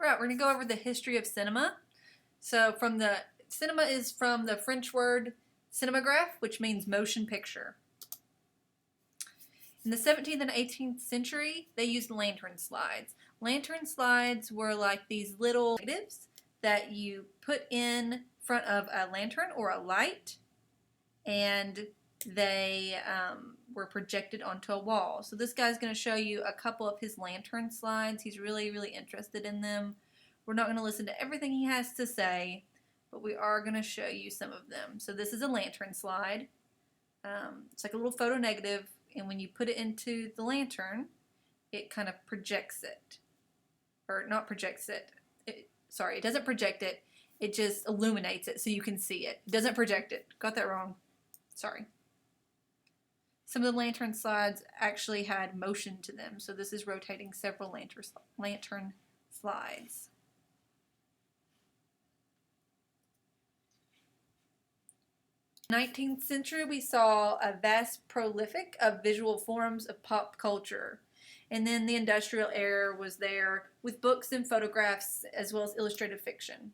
All right, we're going to go over the history of cinema. So cinema is from the French word cinematograph, which means motion picture. In the 17th and 18th century, they used lantern slides. Lantern slides were like these little negatives that you put in front of a lantern or a light, and they were projected onto a wall. So this guy's going to show you a couple of his lantern slides. He's really, really interested in them. We're not going to listen to everything he has to say, but we are going to show you some of them. So this is a lantern slide. It's like a little photo negative, and when you put it into the lantern, it kind of projects it. Or not projects it. Sorry, it doesn't project it. It just illuminates it so you can see it. It doesn't project it. Got that wrong. Sorry. Some of the lantern slides actually had motion to them, so this is rotating several lantern slides. In the 19th century, we saw a vast prolific of visual forms of pop culture. And then the industrial era was there with books and photographs as well as illustrated fiction.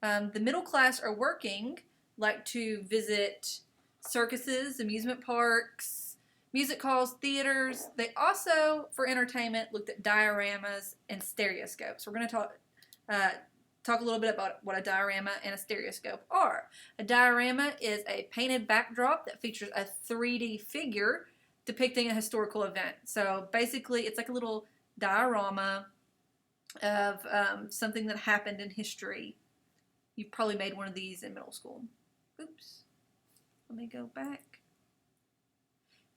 The middle class or working like to visit circuses, amusement parks, music halls, theaters. They also, for entertainment, looked at dioramas and stereoscopes. We're going to talk a little bit about what a diorama and a stereoscope are. A diorama is a painted backdrop that features a 3D figure depicting a historical event. So basically, it's like a little diorama of something that happened in history. You've probably made one of these in middle school. Oops. Let me go back.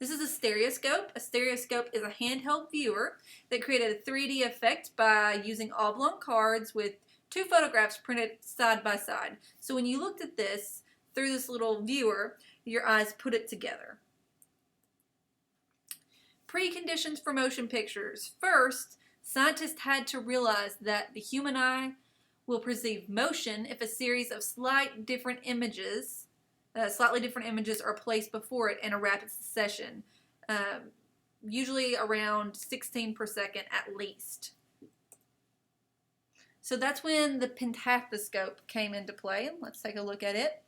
This is a stereoscope. A stereoscope is a handheld viewer that created a 3D effect by using oblong cards with two photographs printed side by side. So when you looked at this through this little viewer, your eyes put it together. Preconditions for motion pictures. First, scientists had to realize that the human eye will perceive motion if a series of slightly different images are placed before it in a rapid succession, usually around 16 per second at least. So that's when the pentathloscope came into play. Let's take a look at it.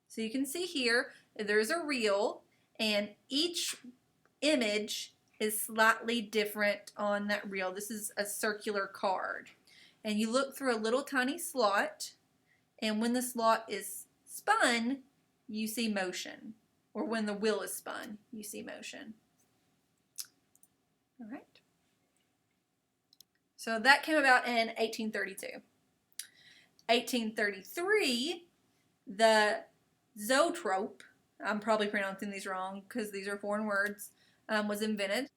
So you can see here, there's a reel, and each image is slightly different on that reel. This is a circular card. And you look through a little tiny slot, and when the slot is spun, you see motion. Or when the wheel is spun, you see motion. All right. So that came about in 1832. 1833, the zoetrope, I'm probably pronouncing these wrong because these are foreign words, was invented.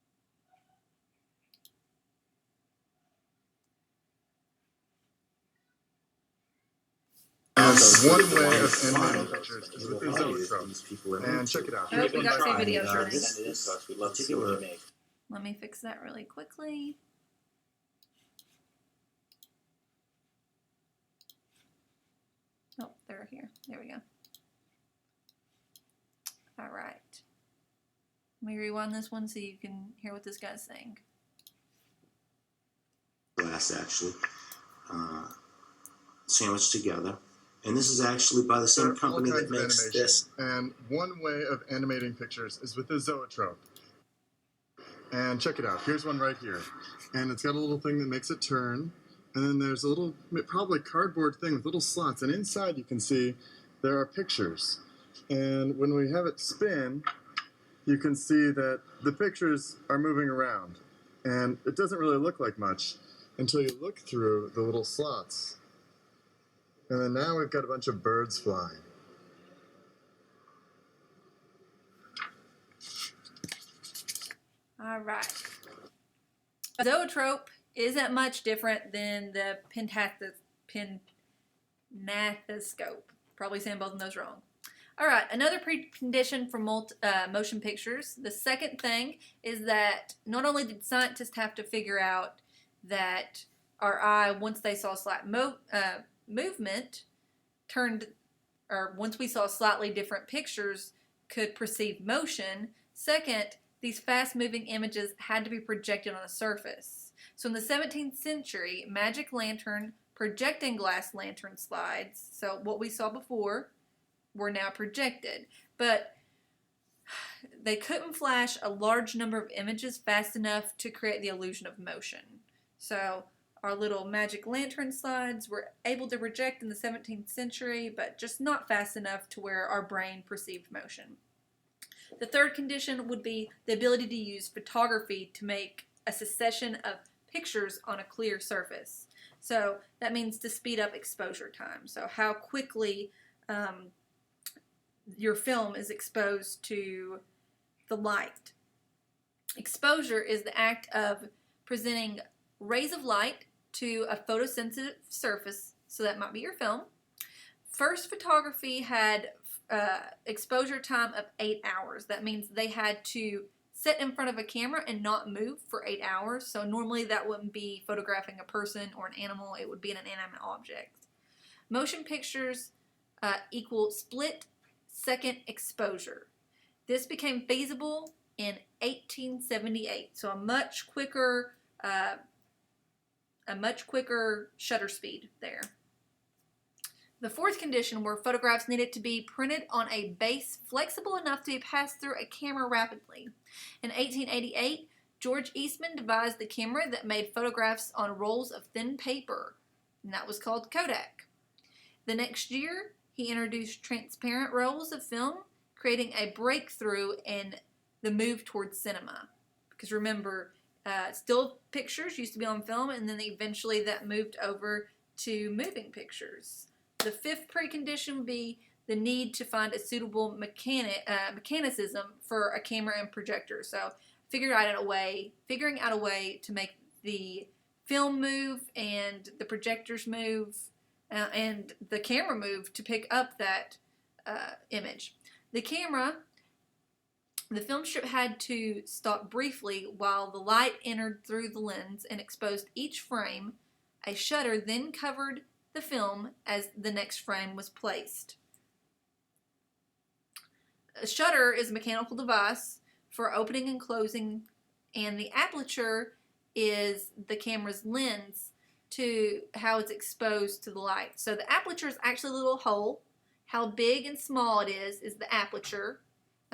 One way of animating pictures is with the zoetrope. And check it out. We got two videos running. Let me fix that really quickly. Oh, they're here. There we go. All right. Let me rewind this one so you can hear what this guy's saying. Glass actually sandwiched together, and this is actually by the same company that makes this. And one way of animating pictures is with the zoetrope. And check it out. Here's one right here, and it's got a little thing that makes it turn, and then there's a little, probably cardboard thing with little slots, and inside you can see there are pictures. And when we have it spin, you can see that the pictures are moving around. And it doesn't really look like much until you look through the little slots. And then now we've got a bunch of birds flying. All right. A zoetrope isn't much different than the pentathloscope. Probably saying both of those wrong. All right, another precondition for motion pictures. The second thing is that not only did scientists have to figure out that our eye, once they saw slight movement, once we saw slightly different pictures, could perceive motion. Second, these fast-moving images had to be projected on a surface. So in the 17th century, magic lantern, projecting glass lantern slides, so what we saw before, were now projected. But they couldn't flash a large number of images fast enough to create the illusion of motion. So our little magic lantern slides were able to project in the 17th century, but just not fast enough to where our brain perceived motion. The third condition would be the ability to use photography to make a succession of pictures on a clear surface. So that means to speed up exposure time. So how quickly your film is exposed to the light. Exposure is the act of presenting rays of light to a photosensitive surface, so that might be your film. First photography had exposure time of 8 hours. That means they had to sit in front of a camera and not move for 8 hours. So normally that wouldn't be photographing a person or an animal, it would be an inanimate object. Motion pictures equal split-second exposure. This became feasible in 1878, so a much quicker shutter speed there. The fourth condition were photographs needed to be printed on a base flexible enough to be passed through a camera rapidly. In 1888, George Eastman devised the camera that made photographs on rolls of thin paper, and that was called Kodak. The next year, he introduced transparent rolls of film, creating a breakthrough in the move towards cinema. Because remember, still pictures used to be on film, and then eventually that moved over to moving pictures. The fifth precondition would be the need to find a suitable mechanicism for a camera and projector. So figuring out a way to make the film move and the projectors move and the camera move to pick up that image. The film strip had to stop briefly while the light entered through the lens and exposed each frame. A shutter then covered the film as the next frame was placed. A shutter is a mechanical device for opening and closing, and the aperture is the camera's lens to how it's exposed to the light. So the aperture is actually a little hole. How big and small it is the aperture,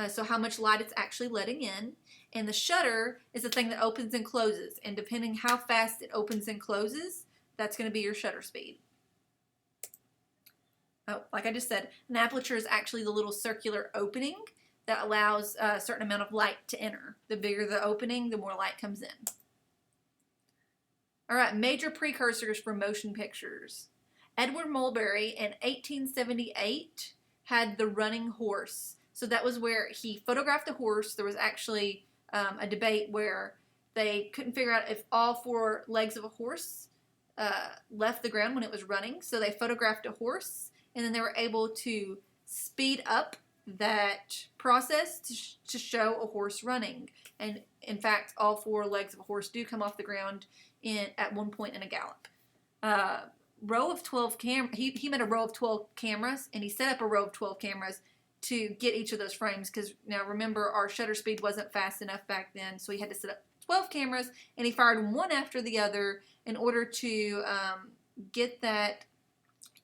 so how much light it's actually letting in. And the shutter is the thing that opens and closes, and depending how fast it opens and closes, that's going to be your shutter speed. Oh, like I just said, an aperture is actually the little circular opening that allows a certain amount of light to enter. The bigger the opening, the more light comes in. All right, major precursors for motion pictures. Edward Mulberry in 1878 had the running horse. So that was where he photographed a horse. There was actually a debate where they couldn't figure out if all four legs of a horse left the ground when it was running. So they photographed a horse, and then they were able to speed up that process to show a horse running. And in fact, all four legs of a horse do come off the ground at one point in a gallop. Row of 12 he made a row of 12 cameras, and he set up a row of 12 cameras to get each of those frames, because now remember, our shutter speed wasn't fast enough back then, so he had to set up 12 cameras, and he fired one after the other in order to get that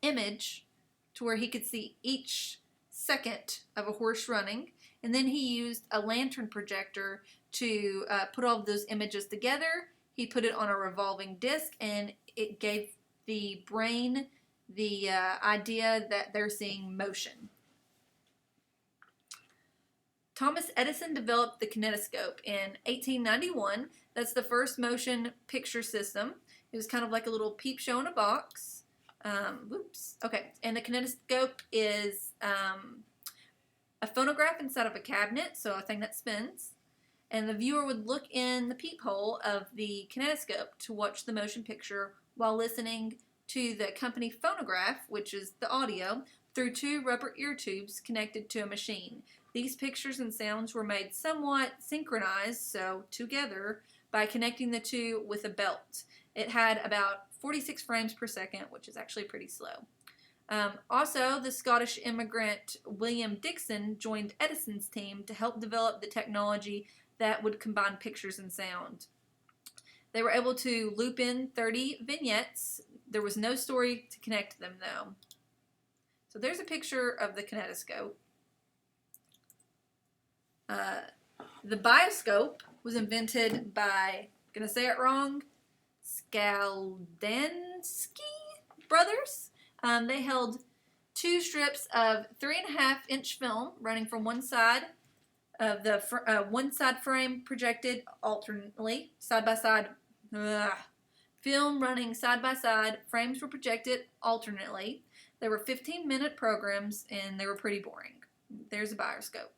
image to where he could see each second of a horse running. And then he used a lantern projector to put all of those images together. He put it on a revolving disc, and it gave the brain the idea that they're seeing motion. Thomas Edison developed the kinetoscope in 1891. That's the first motion picture system. It was kind of like a little peep show in a box. Okay. And the kinetoscope is a phonograph inside of a cabinet, so a thing that spins. And the viewer would look in the peephole of the kinetoscope to watch the motion picture while listening to the accompanying phonograph, which is the audio, through two rubber ear tubes connected to a machine. These pictures and sounds were made somewhat synchronized, so together, by connecting the two with a belt. It had about 46 frames per second, which is actually pretty slow. Also, the Scottish immigrant William Dixon joined Edison's team to help develop the technology that would combine pictures and sound. They were able to loop in 30 vignettes. There was no story to connect them, though. So there's a picture of the kinetoscope. The bioscope was invented by, I'm going to say it wrong, Skaldensky brothers. They held 2 strips of 3.5-inch film running from one side of the one side frame projected alternately, side by side. Film running side by side. Frames were projected alternately. They were 15-minute programs, and they were pretty boring. There's a bioscope.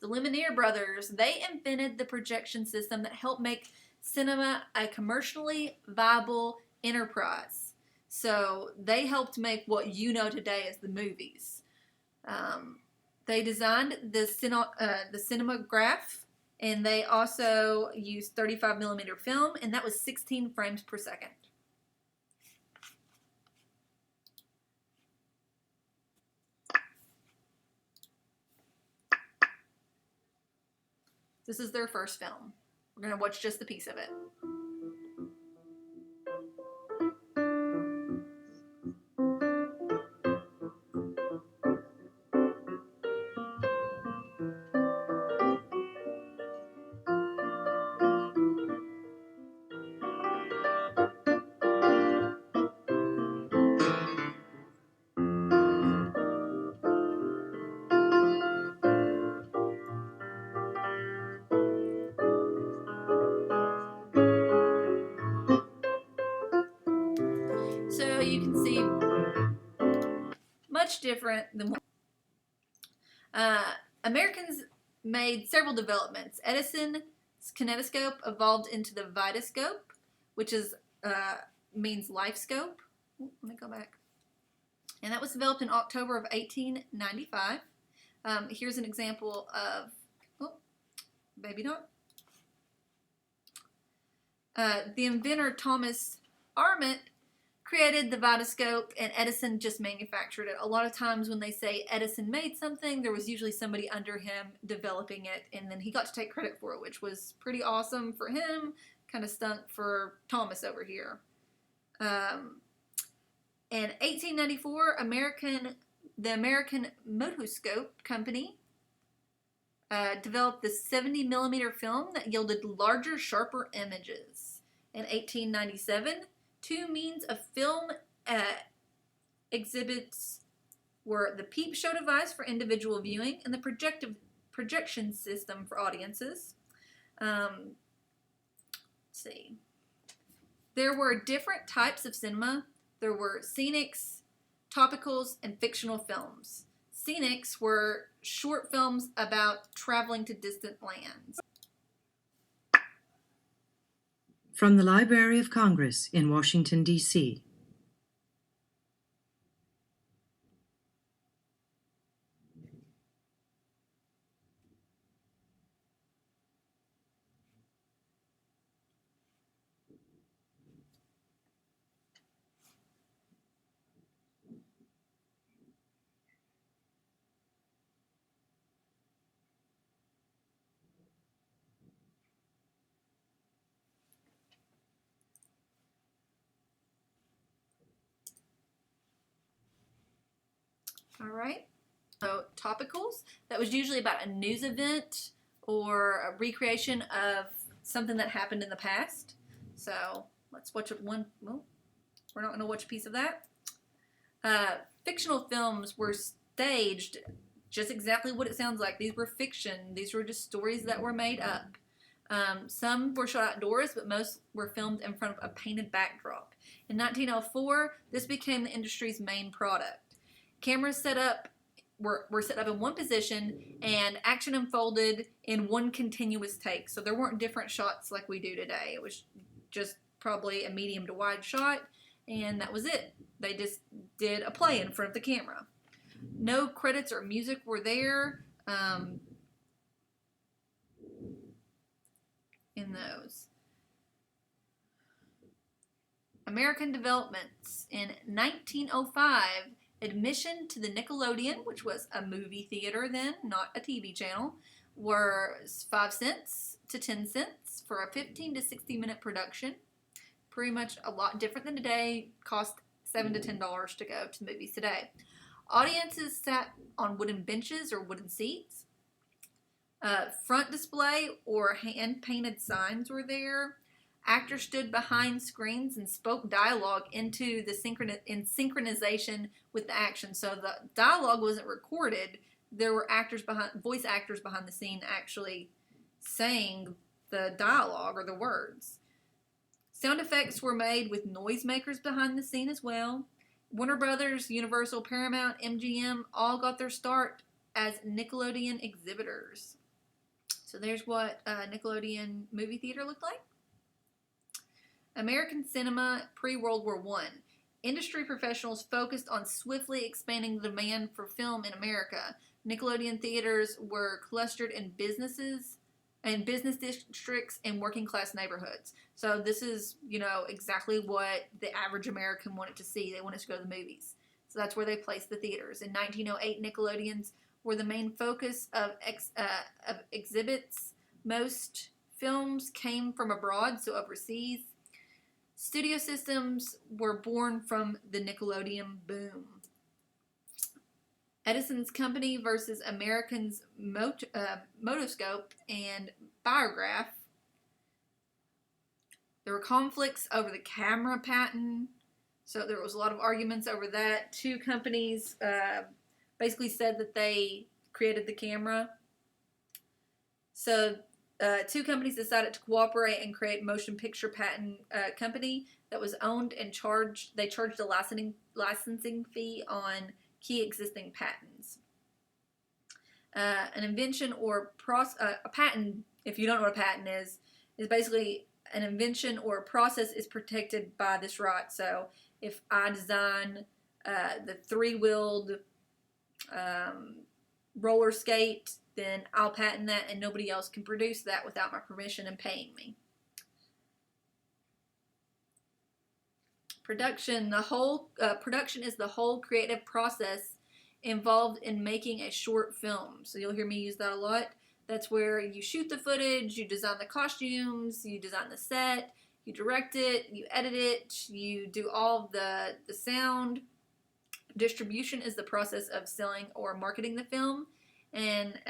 The Lumiere brothers, they invented the projection system that helped make cinema a commercially viable enterprise. So they helped make what you know today as the movies. They designed the Cinematograph, and they also used 35mm film, and that was 16 frames per second. This is their first film. We're going to watch just a piece of it. So you can see much different than Americans made several developments. Edison's kinetoscope evolved into the vitascope, which is means life scope. Let me go back. And that was developed in October of 1895. Here's an example of, maybe not. The inventor Thomas Arment created the vitascope, and Edison just manufactured it. A lot of times when they say Edison made something, there was usually somebody under him developing it, and then he got to take credit for it, which was pretty awesome for him. Kind of stunk for Thomas over here. In 1894, the American Motoscope Company developed the 70mm film that yielded larger, sharper images. In 1897, 2 means of film exhibits were the peep show device for individual viewing and the projection system for audiences. Let's see. There were different types of cinema. There were scenics, topicals, and fictional films. Scenics were short films about traveling to distant lands. From the Library of Congress in Washington, D.C. All right. So topicals, that was usually about a news event or a recreation of something that happened in the past. So let's watch one. Well, we're not going to watch a piece of that. Fictional films were staged just exactly what it sounds like. These were fiction. These were just stories that were made up. Some were shot outdoors, but most were filmed in front of a painted backdrop. In 1904, this became the industry's main product. Cameras were set up in one position, and action unfolded in one continuous take. So there weren't different shots like we do today. It was just probably a medium to wide shot, and that was it. They just did a play in front of the camera. No credits or music were there in those. American developments. In 1905, admission to the Nickelodeon, which was a movie theater then, not a TV channel, was 5 cents to 10 cents for a 15 to 60 minute production. Pretty much a lot different than today. Cost $7 to $10 to go to movies today. Audiences sat on wooden benches or wooden seats. Front display or hand-painted signs were there. Actors stood behind screens and spoke dialogue into the synchronization with the action. So the dialogue wasn't recorded. There were voice actors behind the scene actually saying the dialogue or the words. Sound effects were made with noisemakers behind the scene as well. Warner Brothers, Universal, Paramount, MGM all got their start as Nickelodeon exhibitors. So there's what a Nickelodeon movie theater looked like. American cinema pre-World War I. Industry professionals focused on swiftly expanding the demand for film in America. Nickelodeon theaters were clustered in business districts and working class neighborhoods. So this is, exactly what the average American wanted to see. They wanted to go to the movies. So that's where they placed the theaters. In 1908, Nickelodeons were the main focus of exhibits. Most films came from abroad, so overseas. Studio systems were born from the Nickelodeon boom. Edison's company versus American's Motoscope and Biograph. There were conflicts over the camera patent, so there was a lot of arguments over that. Two companies basically said that they created the camera. So two companies decided to cooperate and create motion picture patent company that was owned and charged. They charged a licensing fee on key existing patents. An invention or a patent, if you don't know what a patent is basically an invention or a process is protected by this right. So if I design the three-wheeled roller skate, then I'll patent that and nobody else can produce that without my permission and paying me. Production. Production is the whole creative process involved in making a short film. So you'll hear me use that a lot. That's where you shoot the footage, you design the costumes, you design the set, you direct it, you edit it, you do all the sound. Distribution is the process of selling or marketing the film. And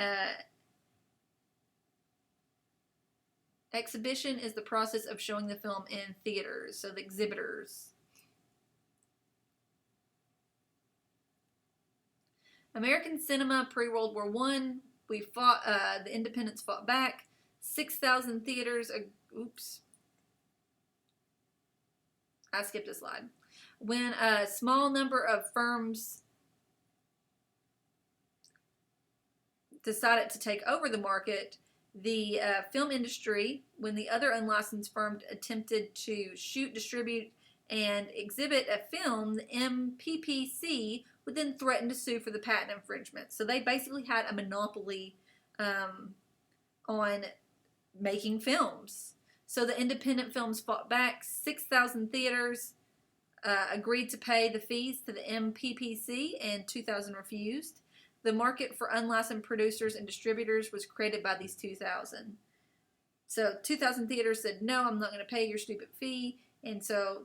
exhibition is the process of showing the film in theaters, so the exhibitors. American cinema pre-World War I, the independents fought back. 6,000 theaters, oops. I skipped a slide. When a small number of firms decided to take over the market, the film industry, when the other unlicensed firms attempted to shoot, distribute, and exhibit a film, the MPPC would then threaten to sue for the patent infringement. So they basically had a monopoly on making films. So the independent films fought back. 6,000 theaters agreed to pay the fees to the MPPC, and 2,000 refused. The market for unlicensed producers and distributors was created by these 2,000. So 2,000 theaters said, no, I'm not going to pay your stupid fee. And so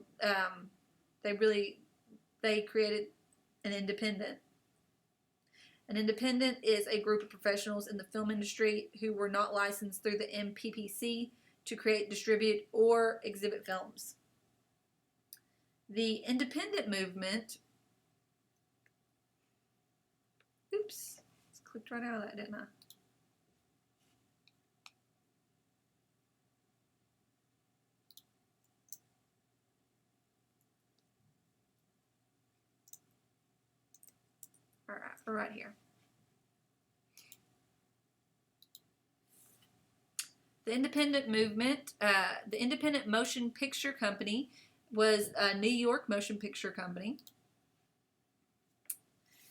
they created an independent. An independent is a group of professionals in the film industry who were not licensed through the MPPC to create, distribute, or exhibit films. The independent movement, oops, clicked right out of that, didn't I? All right, we're right here. The independent movement, the Independent Motion Picture Company was a New York motion picture company.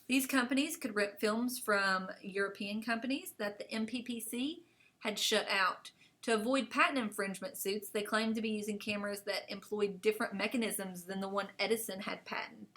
These companies could rent films from European companies that the MPPC had shut out. To avoid patent infringement suits, they claimed to be using cameras that employed different mechanisms than the one Edison had patented.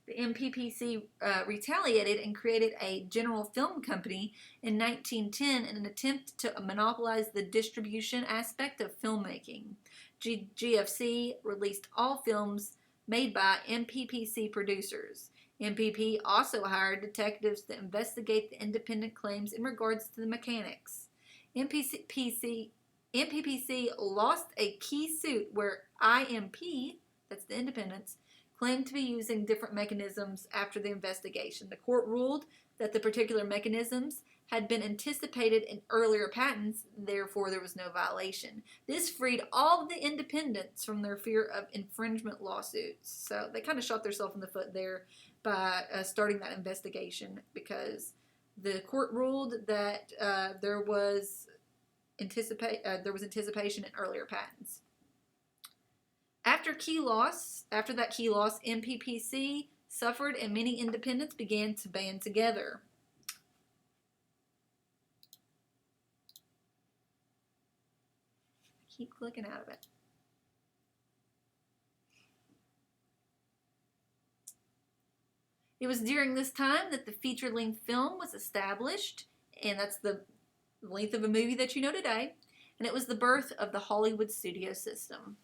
The MPPC retaliated and created a General Film Company in 1910 in an attempt to monopolize the distribution aspect of filmmaking. GFC released all films made by MPPC producers. MPP also hired detectives to investigate the independent claims in regards to the mechanics. MPPC lost a key suit where IMP, that's the independents, claimed to be using different mechanisms after the investigation. The court ruled that the particular mechanisms had been anticipated in earlier patents, therefore there was no violation. This freed all of the independents from their fear of infringement lawsuits. So they kind of shot themselves in the foot there by starting that investigation, because the court ruled that there was anticipation in earlier patents. After that key loss, MPPC suffered and many independents began to band together. I keep clicking out of it. It was during this time that the feature-length film was established, and that's the length of a movie that you know today, and it was the birth of the Hollywood studio system.